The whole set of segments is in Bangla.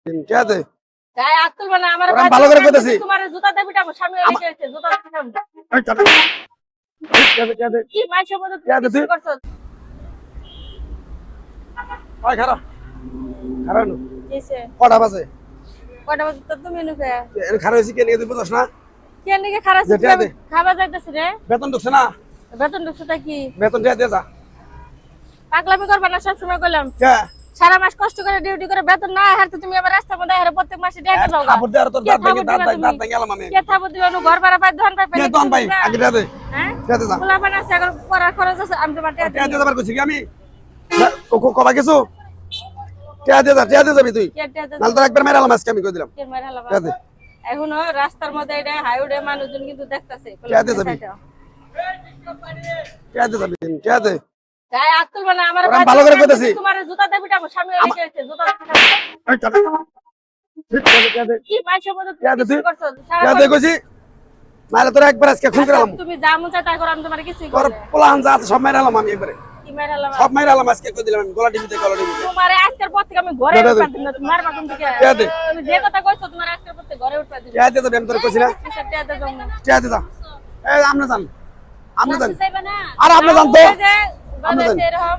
কে আছে? গায়ে হাত তুলবে না আমার আমি ভালো করে কইতাছি। তোমার জুতা দেবি টাকো স্বামী হয়ে গেছে জুতা দেবি। এই চল। কে আছে? কি মাইশো মতো কে আছে তুই? তুমি করছো ওই খারাপ। খারাপ নু। কিসে কটা বাজে? কটা বাজে তো তুমি নুকে এর খারাপ হইছে কে নিয়ে তুই বুঝছ না? কে নিকে খারাপ যেটা দে। খাবার যাইতেছি রে বেতন ঢুকছে না? বেতন ঢুকছে তা কি বেতন দিয়ে দে যা। পাগলামি করবা না সব সময় কইলাম কে? সারা মাস কষ্ট করে ডিউটি করে বেতন না হারতে তুমি আবার রাস্তার মধ্যে হারে প্রত্যেক মাসে ডেকে যাও গা। খাবার দে আর তোর দাঁত ভেঙে দাঁত ভেঙে গেলাম আমি। কে থাবো দিও ঘর ভাড়া পাই দোকান পাই কে দন ভাই আগে দে দে। হ্যাঁ দে দে যা। খোলা পানা আছে এখন পড়ার খরচ আছে আমি তোমার টাকা কে দে যাবার কইছি কি আমি? কবা কিছু? কে দে যা, কে দে যাবি তুই? নাল তো একবার মেরালাম আজকে আমি কই দিলাম। কে দে? এখনো রাস্তার মধ্যে এটা হাইওয়ে মানুষজন কিন্তু দেখতাছে কে দে যাবি? কে দে যাবি? কে দে? গায়ে হাত তুলবে না আমার আমি ভালো করে কইতাছি। তোমার জুতা দেবি টাকো স্বামী হয়ে গেছে জুতা এই চল। কে দে? কি মাইশো মতো কে দে তুই? তুমি করছো কে দে কইছি? নালে তোর একবার আজকে খুন করালাম। তুমি যা মন চায় তাই করো আমি তোমার কিছুই তোর করি না। পোলাহান যা আছে সব মেরালাম আমি একবারে। কি মেরালাম সব মেরালাম আজকে কই দিলাম আমি গলা টিভিতে। তোমারে আজকের পর থেকে আমি ঘরে দে, দে, দে। উঠবা দিন না তোমার বাকুম থেকে কে দে? তুমি যে কথা কইছো তোমার আজকের পর থেকে ঘরে উঠবা দিন কে দে যাবি আমি তোর কইছি না? কিসের টাকা দাও না কে দে যা। এই আমনে যান। আমনে যান। চাইবে না আর আপনি জান তো? আমরা জান। এরকম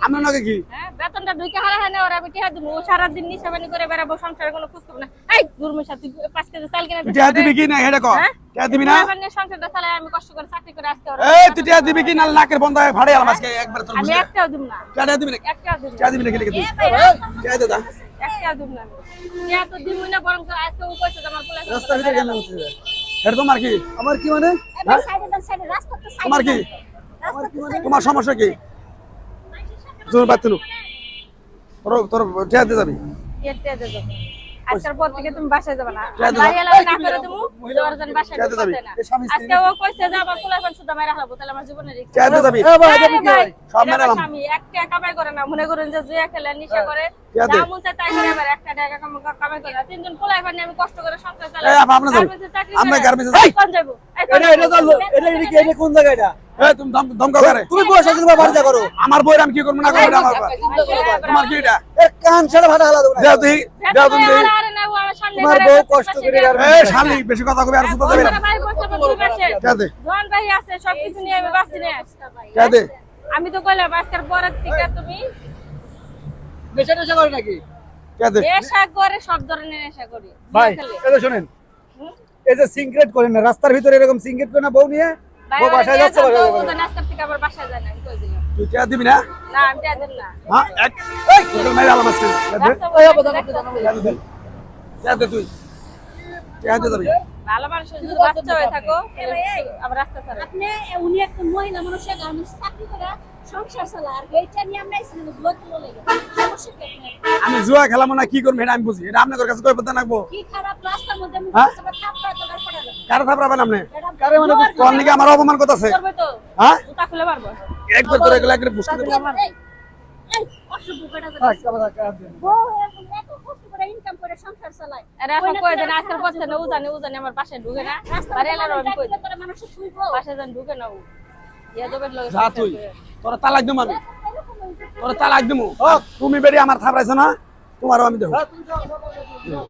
আমনে নাকি কি? হ্যাঁ বেতনটা ঢুকে হারা হয় না ওরা আমি টিহা দিব ও সারাদিন নিশাবানি করে বেড়াবো সংসারে কোনো খোঁজ খবর না এই দুর্মশা তুই 5 কেজি চাল কিনে টিয়া দিবি কি না হেডে ক? হ্যাঁ? টিয়া দিবি না? এবার নিয়ে সংসারটা চালাই আমি কষ্ট করে চাকরি করে আসতে ওরা এই তুই টিয়া দিবি কি না নাকের বন্ধ হয়ে ফাড়ে আলাম আজকে একবার তোর আমি বুঝলে। একটাও দিব না টিয়া দিবি না? একটাও দিব না টিয়া দিবি না কি লিখে তুই? টিয়া দে যা। একটাও দিব না আমি ইয়া তো দিব না বরং তো আজকে ও কইছে যে আমার পোলা রাস্তার ভিতরে কেন হচ্ছে? এটা তোমার কি? আমার কি মানে? এবার সাইডে দেন সাইডে রাস্তা তো সাইডে তোমার কি? তোমার সমস্যা কি? জোর বাতলু। তোর টিয়া দে যাবি। কেটে দে দেব আজকের পর থেকে তুমি বাসায় যাবে না কে দেবে? বাড়ি এলাকা না করে দেবো তোমার জন্য বাসায় কে দেবে? ঢুকতে না আজকে ও কইছে যে আমার পোলা এখন শুধু মাইরা খাবো তাহলে আমার জীবনে রিস্ক টিয়া দে যাবি। সব মেরালাম। আমি একটা কামাই করে না মনে করেন যে জুয়া খেলে নিশা করে কে দে? যা মন চায় তাই করে আবার একটা টাকা কামাই করে না। তিনজন পোলা এখন আমি কষ্ট করে সংসার চালাই এই আপা আপনি যান। আমরা গার্মেন্টসে যাই। কোন যাবো এটা কোন জায়গা এটা? এই তুমি ধমকাও করে। তুমি বসে তুমি বাড়িতে করো। আমার বইয়ের আমি কি করব না করব আমার তোমার কি এটা? এর কান ছাড়া ভাড়া হালা দেবো না। দাও তুই দাও তুমি। তোমার বউ কষ্ট করে এই শালি বেশি কথা কবি আর সুতা দেবে না। কে দে? জোয়ান ভাই আছে সবকিছু নিয়ে আমি বাঁচি না কে দে? আমি তো কইলাম আজকের পরের থেকে তুমি নেশা টেশা করে নাকি? কে দে? নেশা করে সব ধরনের নেশা করি ভাই জুয়া খেলে। এই যে শুনেন, এই যে সিগারেট করেন না, রাস্তার ভিতরে এরকম সিগারেট করে না বউ নিয়ে ভাই, বউ আমার বাসায় বিয়ে যাচ্ছে করতে বাসায় ও যাবে। তো আজকের থেকে আবার বাসায় যায় না আমি কই দিলাম তুই কে দিবি না? না আমি টাকা দেব না হ্যাঁ এক এই তোর মেরে আলাম আজকে। কে দে? রাস্তা বন্ধ করে দেখো। কে দে তুই? কে দে যাবি? ভালো মানুষের যদি বাচ্চা হয়ে থাকো তাহলে আবার রাস্তা ছাড়ো আপনি উনি একটা মহিলা মানুষের গার্মেন্টস চাকরি করে সংসার চালা আর এইটা নিয়ে আমরা এসে জুয়া খেলা লাগে সমস্যা কি আপনার? আমি জুয়া খেলাম না কি করব এটা আমি বুঝি। এটা আপনাদের কাছে কই পড়তে নাকবো? কি খারাপ রাস্তার মধ্যে মুখ হ্যাঁ? সব থাপ্পড় তোলার পড়া লাগে কারে থাপড়াবেন আপনি? কারে মানে কোন দিকে আমার অপমান করতেছে? করবে তো হ্যাঁ? জুতা খুলে মারবো একবার তোরে গেলে একবার বুঝতে দেব। এই এই অসভ্য বেটা থাক, আবার থাক, আর দেন। বউ এত কষ্ট করে ইনকাম করে সংসার চালায় আরে এখন কই দেন আজকের পর থেকে উজানে আমার বাসায় ঢুকে না বাড়ি এলার আমি কই দিই করে মানুষ শুইবো বাসায় যান ঢুকে না ও ইয়া দেবের লগে যা তুই। তোর তালাক দিমু আমি। তোর তালাক দিমু। তুমি বেরি আমার থাপড়াইছ না? তোমারও আমি দেব। হ্যাঁ, তুমি যাও, যাও, যাও, যাও।